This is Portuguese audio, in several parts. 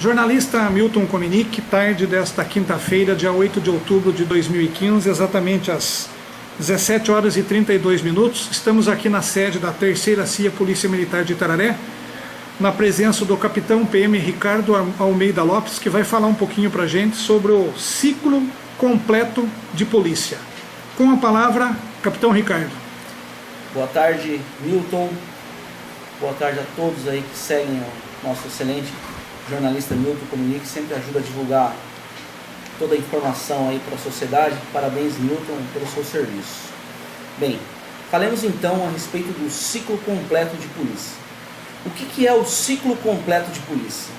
Jornalista Milton Cominic, tarde desta quinta-feira, dia 8 de outubro de 2015, exatamente às 17 horas e 32 minutos. Estamos aqui na sede da 3ª CIA Polícia Militar de Itararé, na presença do capitão PM Ricardo Almeida Lopes, que vai falar um pouquinho para a gente sobre o ciclo completo de polícia. Com a palavra, capitão Ricardo. Boa tarde, Milton. Boa tarde a todos aí que seguem o nosso excelente jornalista Milton Cominic, que sempre ajuda a divulgar toda a informação aí para a sociedade. Parabéns, Milton, pelo seu serviço. Bem, falemos então a respeito do ciclo completo de polícia. O que é o ciclo completo de polícia?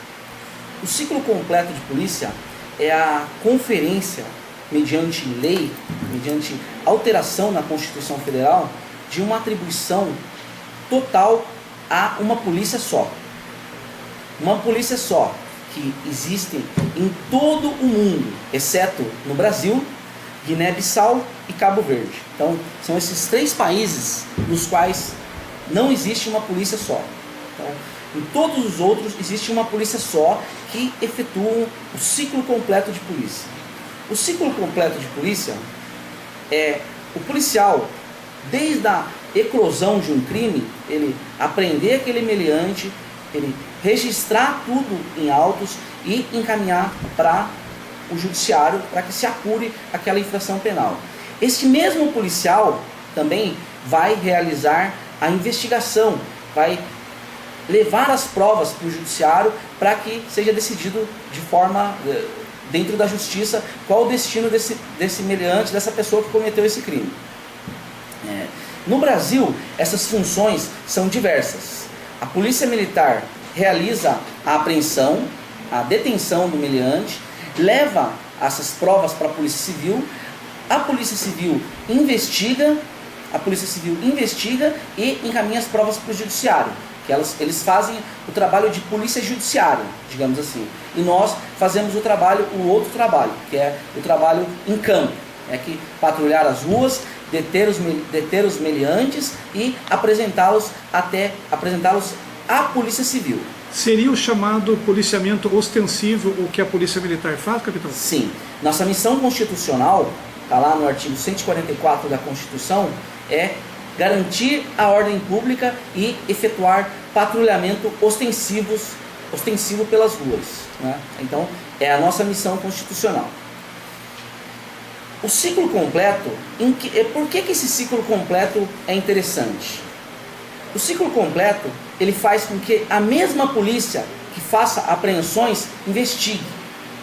O ciclo completo de polícia é a conferência, mediante lei, mediante alteração na Constituição Federal, de uma atribuição total a uma polícia só. Uma polícia só, que existe em todo o mundo, exceto no Brasil, Guiné-Bissau e Cabo Verde. Então, são esses 3 países nos quais não existe uma polícia só. Então, em todos os outros existe uma polícia só que efetua o ciclo completo de polícia. O ciclo completo de polícia é o policial, desde a eclosão de um crime, ele apreender aquele meliante, ele registrar tudo em autos e encaminhar para o judiciário para que se apure aquela infração penal. Este mesmo policial também vai realizar a investigação, vai levar as provas para o judiciário para que seja decidido de forma, dentro da justiça, qual o destino desse meliante, dessa pessoa que cometeu esse crime. No Brasil, essas funções são diversas. A Polícia Militar realiza a apreensão, a detenção do meliante, leva essas provas para a Polícia Civil, a Polícia Civil investiga e encaminha as provas para o Judiciário, que eles fazem o trabalho de polícia judiciária, digamos assim, e nós fazemos o outro trabalho, que é o trabalho em campo, que patrulhar as ruas, deter os meliantes e apresentá-los à Polícia Civil. Seria o chamado policiamento ostensivo o que a Polícia Militar faz, capitão? Sim. Nossa missão constitucional, está lá no artigo 144 da Constituição, é garantir a ordem pública e efetuar patrulhamento ostensivo pelas ruas. Né? Então, é a nossa missão constitucional. O ciclo completo, por que esse ciclo completo é interessante? O ciclo completo, ele faz com que a mesma polícia que faça apreensões investigue.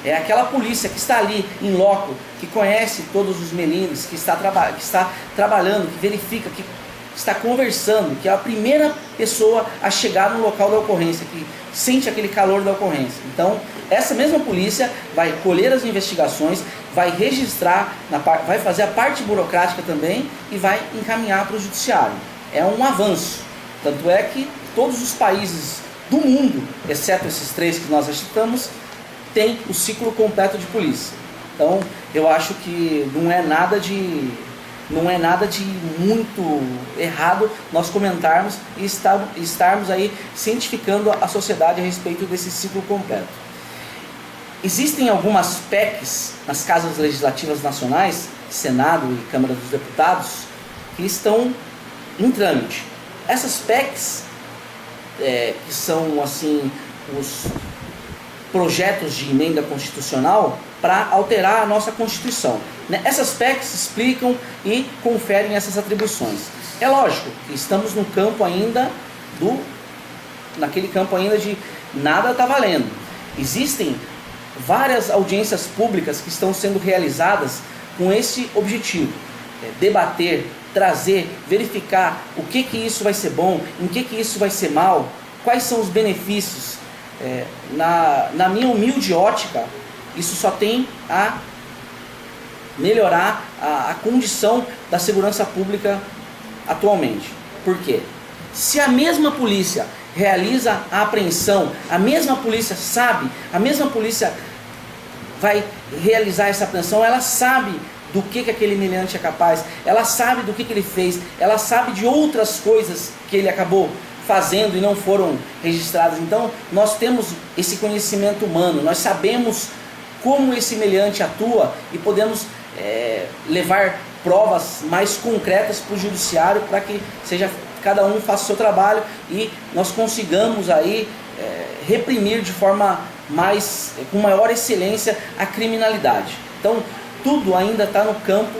É aquela polícia que está ali em loco, que conhece todos os melindres, que está trabalhando, que verifica, que está conversando, que é a primeira pessoa a chegar no local da ocorrência, que sente aquele calor da ocorrência. Então, essa mesma polícia vai colher as investigações, vai registrar, vai fazer a parte burocrática também e vai encaminhar para o judiciário. É um avanço. Tanto é que todos os países do mundo, exceto esses 3 que nós já citamos, têm o ciclo completo de polícia. Então, eu acho que não é nada de muito errado nós comentarmos e estarmos aí cientificando a sociedade a respeito desse ciclo completo. Existem algumas PECs nas casas legislativas nacionais, Senado e Câmara dos Deputados, que estão em trâmite. Essas PECs, que são assim os projetos de emenda constitucional para alterar a nossa Constituição. Essas PECs explicam e conferem essas atribuições. É lógico que estamos no campo ainda naquele campo ainda de nada está valendo. Existem várias audiências públicas que estão sendo realizadas com esse objetivo: debater, trazer, verificar o que isso vai ser bom, em que isso vai ser mal, quais são os benefícios. Na minha humilde ótica, isso só tem a melhorar a condição da segurança pública atualmente. Por quê? Se a mesma polícia realiza a apreensão, a mesma polícia vai realizar essa apreensão, ela sabe do que aquele meliante é capaz, ela sabe do que ele fez, ela sabe de outras coisas que ele acabou fazendo e não foram registradas. Então, nós temos esse conhecimento humano, nós sabemos como esse meliante atua e podemos levar provas mais concretas para o judiciário para que cada um faça o seu trabalho e nós consigamos aí reprimir de forma com maior excelência a criminalidade. Então, tudo ainda está no campo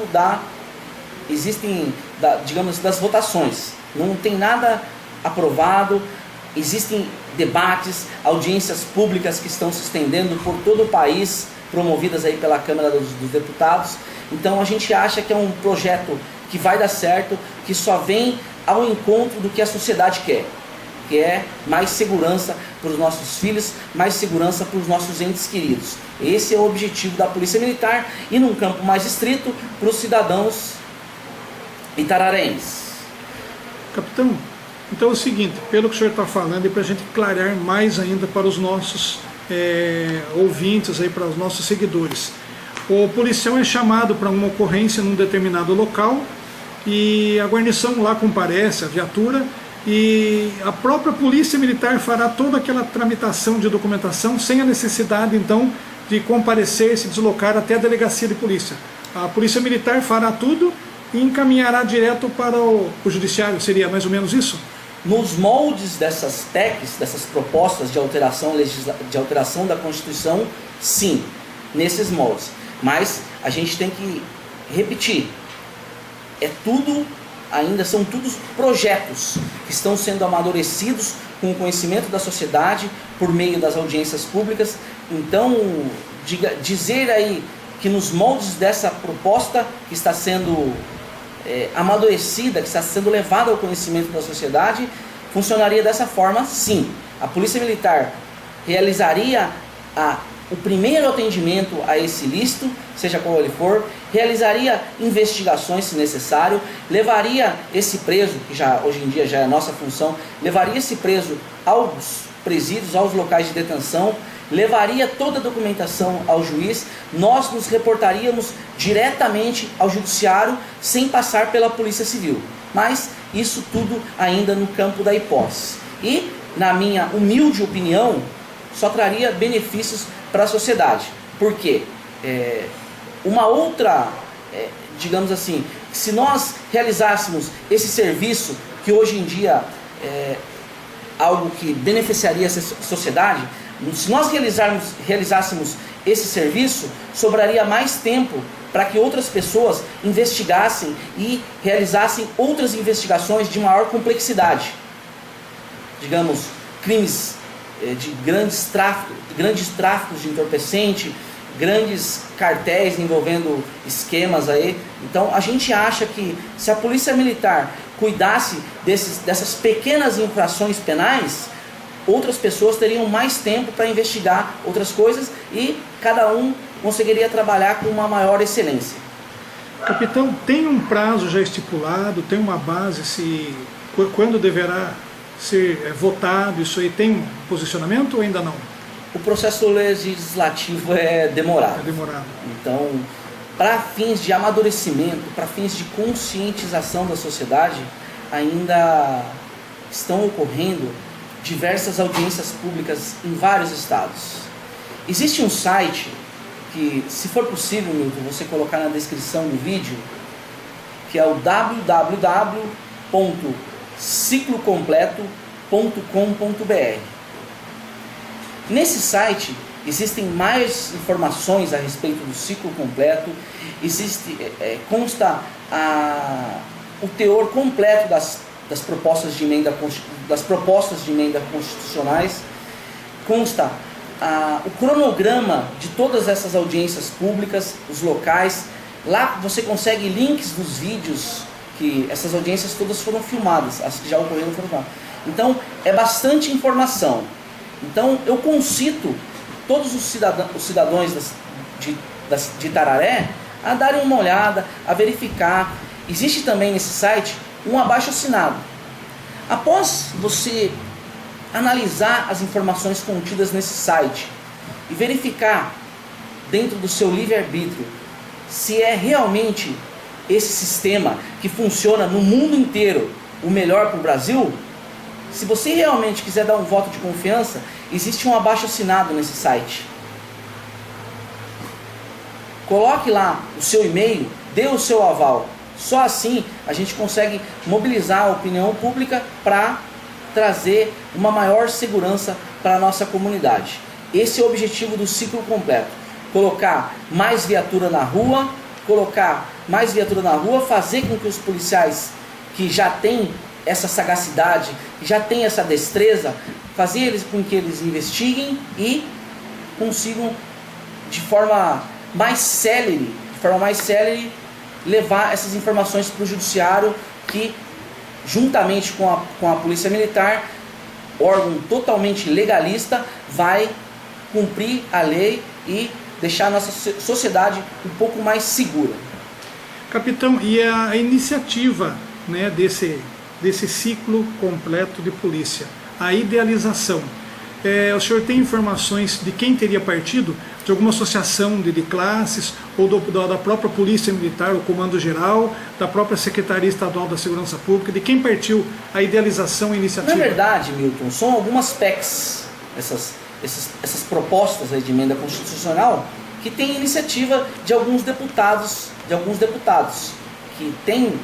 digamos, das votações. Não tem nada aprovado, existem debates, audiências públicas que estão se estendendo por todo o país, promovidas aí pela Câmara dos Deputados. Então a gente acha que é um projeto que vai dar certo, que só vem ao encontro do que a sociedade quer, que é mais segurança para os nossos filhos, mais segurança para os nossos entes queridos. Esse é o objetivo da Polícia Militar e num campo mais estrito para os cidadãos itararenses. Capitão, então é o seguinte, pelo que o senhor está falando, e para a gente clarear mais ainda para os nossos ouvintes, aí, para os nossos seguidores, o policial é chamado para uma ocorrência num determinado local e a guarnição lá comparece, a viatura, e a própria Polícia Militar fará toda aquela tramitação de documentação sem a necessidade então de comparecer, se deslocar até a delegacia de polícia. A Polícia Militar fará tudo e encaminhará direto para o judiciário, seria mais ou menos isso? Nos moldes dessas PECs, dessas propostas de alteração da Constituição, sim, nesses moldes. Mas a gente tem que repetir, são todos projetos que estão sendo amadurecidos com o conhecimento da sociedade por meio das audiências públicas. Então, dizer aí que nos moldes dessa proposta que está sendo amadurecida, que está sendo levada ao conhecimento da sociedade, funcionaria dessa forma, sim. A Polícia Militar realizaria o primeiro atendimento a esse ilícito, seja qual ele for, realizaria investigações se necessário, levaria esse preso, que hoje em dia já é a nossa função, levaria esse preso aos presídios, aos locais de detenção, levaria toda a documentação ao juiz, nós nos reportaríamos diretamente ao judiciário sem passar pela Polícia Civil. Mas isso tudo ainda no campo da hipótese. E, na minha humilde opinião, só traria benefícios para a sociedade. Por quê? Uma outra, digamos assim, se nós realizássemos esse serviço, que hoje em dia é algo que beneficiaria essa sociedade, se nós realizássemos esse serviço, sobraria mais tempo para que outras pessoas investigassem e realizassem outras investigações de maior complexidade. Digamos, crimes de grandes tráficos de entorpecente, grandes cartéis envolvendo esquemas aí. Então a gente acha que se a Polícia Militar cuidasse dessas pequenas infrações penais, outras pessoas teriam mais tempo para investigar outras coisas e cada um conseguiria trabalhar com uma maior excelência. Capitão, tem um prazo já estipulado, tem uma base, quando deverá ser votado, isso aí tem um posicionamento ou ainda não? O processo legislativo é demorado. É demorado. Então, para fins de amadurecimento, para fins de conscientização da sociedade, ainda estão ocorrendo diversas audiências públicas em vários estados. Existe um site que, se for possível, Milton, você colocar na descrição do vídeo, que é o www.ciclocompleto.com.br. Nesse site existem mais informações a respeito do ciclo completo, consta o teor completo das propostas de emenda constitucionais, consta o cronograma de todas essas audiências públicas, os locais. Lá você consegue links dos vídeos, que essas audiências todas foram filmadas, as que já ocorreram foram filmadas. Então é bastante informação. Então eu concito todos os cidadãos de Itararé a darem uma olhada, a verificar. Existe também nesse site um abaixo-assinado. Após você analisar as informações contidas nesse site e verificar dentro do seu livre-arbítrio se é realmente esse sistema que funciona no mundo inteiro o melhor para o Brasil, Se você realmente quiser dar um voto de confiança, existe um abaixo-assinado nesse site. Coloque lá o seu e-mail, dê o seu aval. Só assim a gente consegue mobilizar a opinião pública para trazer uma maior segurança para a nossa comunidade. Esse é o objetivo do ciclo completo. Colocar mais viatura na rua, fazer com que os policiais que já têm essa sagacidade, que já têm essa destreza, fazer eles com que eles investiguem e consigam de forma mais célere, levar essas informações para o judiciário, que juntamente com a Polícia Militar, órgão totalmente legalista, vai cumprir a lei e deixar a nossa sociedade um pouco mais segura. Capitão, e a iniciativa, né, desse ciclo completo de polícia, a idealização, o senhor tem informações de quem teria partido? De alguma associação de classes, ou da própria Polícia Militar, o Comando Geral, da própria Secretaria Estadual da Segurança Pública, de quem partiu a idealização e a iniciativa? Na verdade, Milton, são algumas PECs, essas propostas aí de emenda constitucional, que tem iniciativa de alguns deputados que têm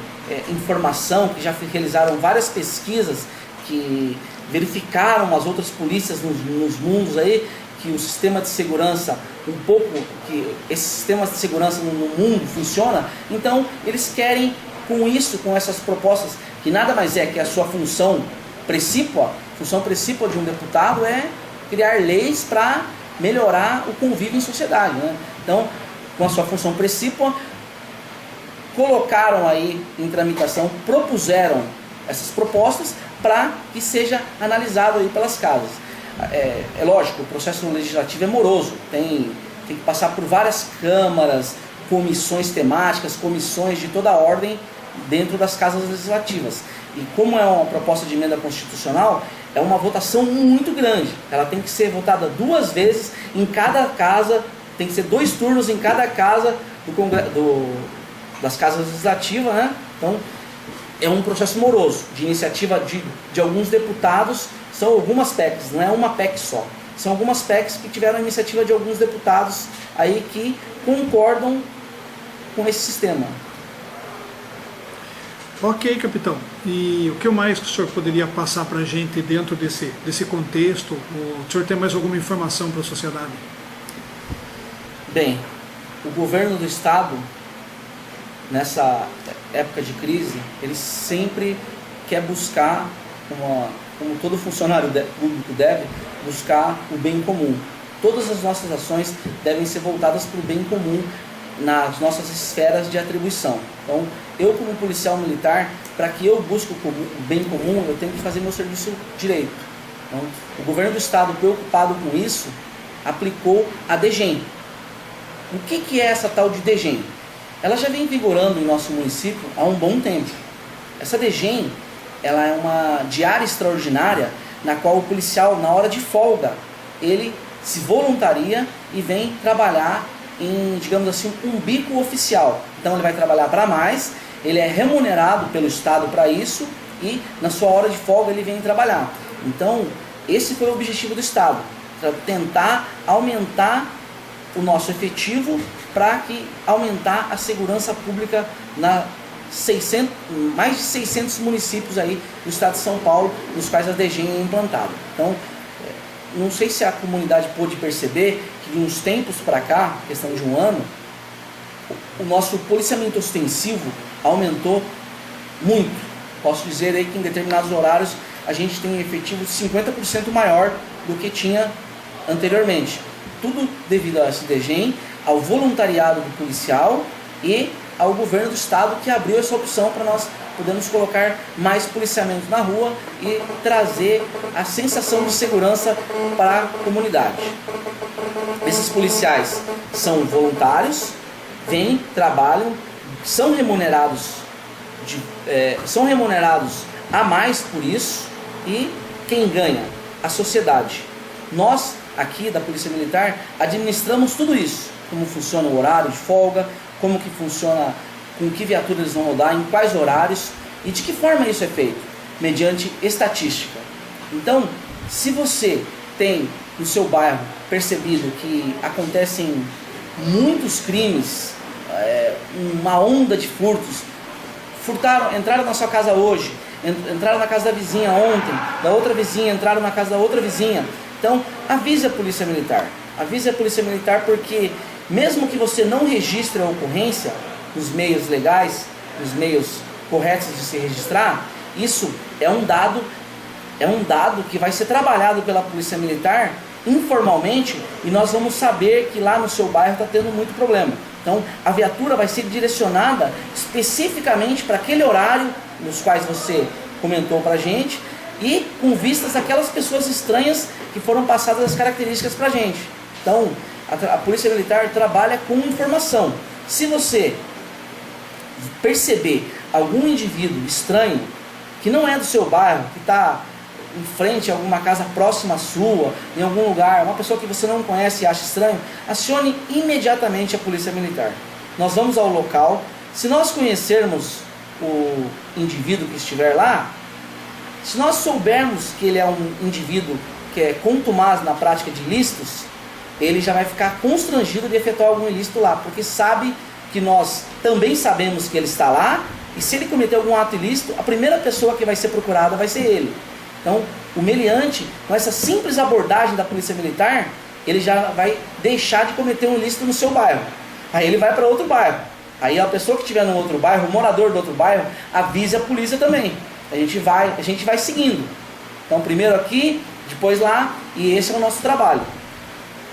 informação, que já realizaram várias pesquisas, que verificaram as outras polícias nos mundos aí, que o sistema de segurança, que esse sistema de segurança no mundo funciona. Então eles querem, com essas propostas, que nada mais é que a sua função precípua de um deputado é criar leis para melhorar o convívio em sociedade, né? Então, com a sua função precípua, colocaram aí em tramitação, propuseram essas propostas para que seja analisado aí pelas casas. É lógico, o processo legislativo é moroso, tem que passar por várias câmaras, comissões temáticas, comissões de toda a ordem dentro das casas legislativas. E como é uma proposta de emenda constitucional, é uma votação muito grande. Ela tem que ser votada 2 vezes em cada casa, tem que ser 2 turnos em cada casa das casas legislativas, né? Então, é um processo moroso, de iniciativa de alguns deputados. São algumas PECs, não é uma PEC só. São algumas PECs que tiveram a iniciativa de alguns deputados aí que concordam com esse sistema. Ok, capitão. E o que mais que o senhor poderia passar para a gente dentro desse contexto? O senhor tem mais alguma informação para a sociedade? Bem, o governo do estado, nessa época de crise, ele sempre quer buscar, como todo funcionário público deve, buscar o bem comum. Todas as nossas ações devem ser voltadas para o bem comum nas nossas esferas de atribuição. Então, eu como policial militar, para que eu busque o bem comum, eu tenho que fazer meu serviço direito. Então, o governo do estado, preocupado com isso, aplicou a DGEM. O que é essa tal de DGEM? Ela já vem vigorando em nosso município há um bom tempo. Essa DGEM, ela é uma diária extraordinária na qual o policial, na hora de folga, ele se voluntaria e vem trabalhar em, digamos assim, um bico oficial. Então ele vai trabalhar para mais, ele é remunerado pelo Estado para isso e na sua hora de folga ele vem trabalhar. Então esse foi o objetivo do Estado, para tentar aumentar o nosso efetivo, para que aumentar a segurança pública mais de 600 municípios aí do estado de São Paulo, nos quais a DGEM é implantada. Então, não sei se a comunidade pôde perceber que de uns tempos para cá, questão de um ano, o nosso policiamento ostensivo aumentou muito. Posso dizer aí que em determinados horários a gente tem um efetivo 50% maior do que tinha anteriormente. Tudo devido a esse DGEM, ao voluntariado do policial e ao governo do estado, que abriu essa opção para nós podermos colocar mais policiamento na rua e trazer a sensação de segurança para a comunidade. Esses policiais são voluntários, vêm, trabalham, são remunerados a mais por isso, e quem ganha? A sociedade. Nós, aqui da Polícia Militar, administramos tudo isso, como funciona o horário de folga, como que funciona, com que viatura eles vão rodar, em quais horários e de que forma isso é feito? Mediante estatística. Então, se você tem no seu bairro percebido que acontecem muitos crimes, uma onda de furtos, entraram na sua casa hoje, entraram na casa da vizinha ontem, da outra vizinha, entraram na casa da outra vizinha. Então, avise a Polícia Militar. Avise a Polícia Militar, porque mesmo que você não registre a ocorrência nos meios legais, nos meios corretos de se registrar, isso é um dado que vai ser trabalhado pela Polícia Militar informalmente, e nós vamos saber que lá no seu bairro está tendo muito problema. Então, a viatura vai ser direcionada especificamente para aquele horário nos quais você comentou para a gente, e com vistas àquelas pessoas estranhas que foram passadas as características para a gente. Então, a Polícia Militar trabalha com informação. Se você perceber algum indivíduo estranho, que não é do seu bairro, que está em frente a alguma casa próxima à sua, em algum lugar, uma pessoa que você não conhece e acha estranho, acione imediatamente a Polícia Militar. Nós vamos ao local. Se nós conhecermos o indivíduo que estiver lá, se nós soubermos que ele é um indivíduo que é contumaz na prática de ilícitos, ele já vai ficar constrangido de efetuar algum ilícito lá, porque sabe que nós também sabemos que ele está lá, e se ele cometer algum ato ilícito, a primeira pessoa que vai ser procurada vai ser ele. Então, o meliante, com essa simples abordagem da Polícia Militar, ele já vai deixar de cometer um ilícito no seu bairro. Aí ele vai para outro bairro. Aí a pessoa que estiver no outro bairro, o morador do outro bairro, avise a polícia também. A gente vai seguindo. Então, primeiro aqui, depois lá, e esse é o nosso trabalho.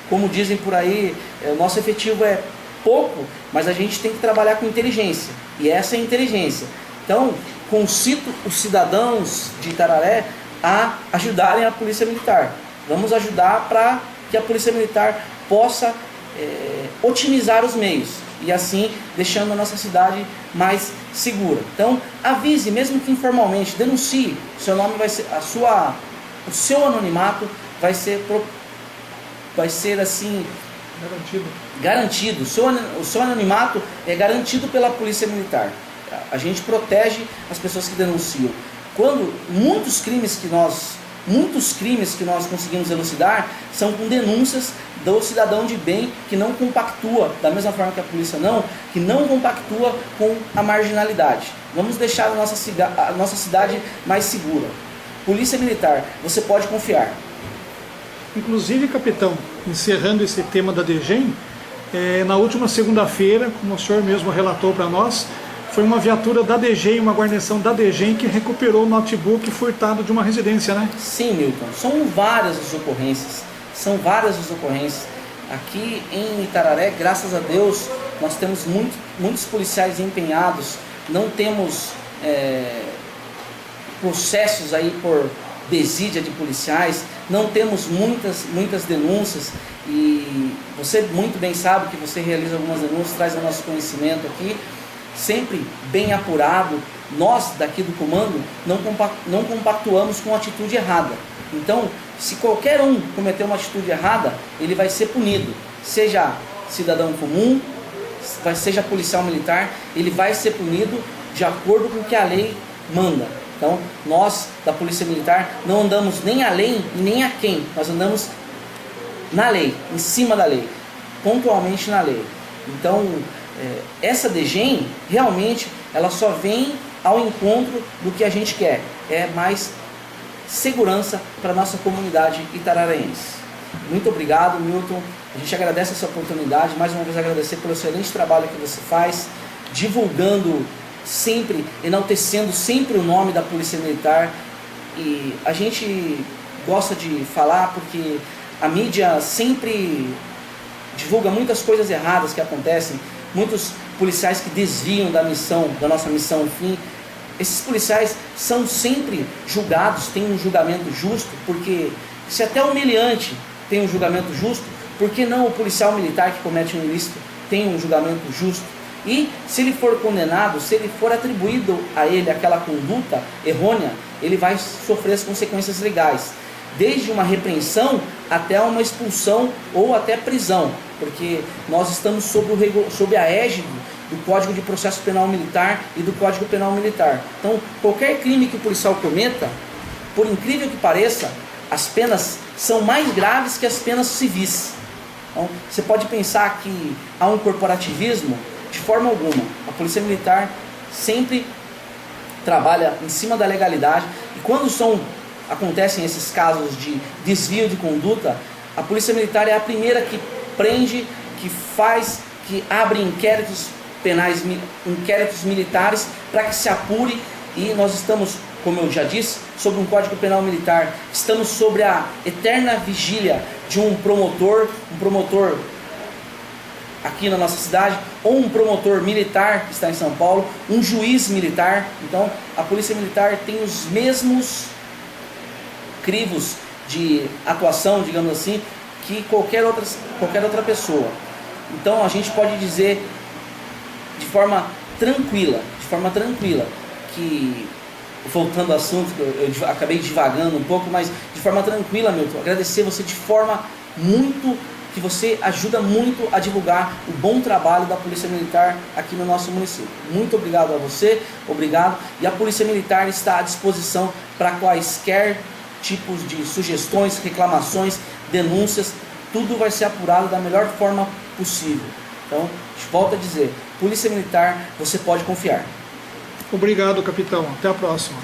Como dizem por aí, o nosso efetivo é pouco, mas a gente tem que trabalhar com inteligência. E essa é a inteligência. Então, concito os cidadãos de Itararé a ajudarem a Polícia Militar. Vamos ajudar para que a Polícia Militar possa otimizar os meios e assim deixando a nossa cidade mais segura. Então, avise, mesmo que informalmente, denuncie. Seu nome vai ser, o seu anonimato vai ser assim garantido. O seu anonimato é garantido pela Polícia Militar. A gente protege as pessoas que denunciam. Quando muitos crimes que nós conseguimos elucidar são com denúncias do cidadão de bem que não compactua, da mesma forma que a polícia que não compactua com a marginalidade. Vamos deixar a nossa cidade mais segura. Polícia Militar, você pode confiar. Inclusive, capitão, encerrando esse tema da DGEM, na última segunda-feira, como o senhor mesmo relatou para nós, foi uma viatura da DGEM, uma guarnição da DGEM que recuperou o notebook furtado de uma residência, né? Sim, Milton, são várias as ocorrências. Aqui em Itararé, graças a Deus, nós temos muitos policiais empenhados, não temos processos aí por desídia de policiais, não temos muitas denúncias, e você muito bem sabe que você realiza algumas denúncias, traz ao nosso conhecimento aqui, sempre bem apurado. Nós daqui do comando não compactuamos com atitude errada. Então, se qualquer um cometer uma atitude errada, ele vai ser punido, seja cidadão comum, seja policial militar, ele vai ser punido de acordo com o que a lei manda. Então, nós da Polícia Militar não andamos nem além e nem aquém, nós andamos na lei, em cima da lei, pontualmente na lei. Então, essa DGEM, realmente, ela só vem ao encontro do que a gente quer, é mais segurança para a nossa comunidade itararaense. Muito obrigado, Milton, a gente agradece essa oportunidade, mais uma vez agradecer pelo excelente trabalho que você faz, divulgando sempre, enaltecendo sempre o nome da Polícia Militar. E a gente gosta de falar porque a mídia sempre divulga muitas coisas erradas que acontecem, muitos policiais que desviam da nossa missão, enfim. Esses policiais são sempre julgados, têm um julgamento justo, porque se até o meliante tem um julgamento justo, por que não o policial militar que comete um ilícito tem um julgamento justo? E se ele for condenado, se ele for atribuído a ele aquela conduta errônea, ele vai sofrer as consequências legais, desde uma repreensão até uma expulsão ou até prisão, porque nós estamos sob a égide do Código de Processo Penal Militar e do Código Penal Militar. Então, qualquer crime que o policial cometa, por incrível que pareça, as penas são mais graves que as penas civis. Então, você pode pensar que há um corporativismo, de forma alguma. A Polícia Militar sempre trabalha em cima da legalidade, e quando acontecem esses casos de desvio de conduta, a Polícia Militar é a primeira que prende, que abre inquéritos penais, inquéritos militares, para que se apure, e nós estamos, como eu já disse, sobre um Código Penal Militar, estamos sobre a eterna vigília de um promotor aqui na nossa cidade, ou um promotor militar que está em São Paulo, um juiz militar. Então a Polícia Militar tem os mesmos crivos de atuação, digamos assim, que qualquer outra pessoa. Então a gente pode dizer de forma tranquila, que, voltando ao assunto, eu acabei divagando um pouco, mas de forma tranquila, Milton, agradecer você que você ajuda muito a divulgar o bom trabalho da Polícia Militar aqui no nosso município. Muito obrigado a você, obrigado. E a Polícia Militar está à disposição para quaisquer tipos de sugestões, reclamações, denúncias, tudo vai ser apurado da melhor forma possível. Então, volto a dizer, Polícia Militar, você pode confiar. Obrigado, capitão. Até a próxima.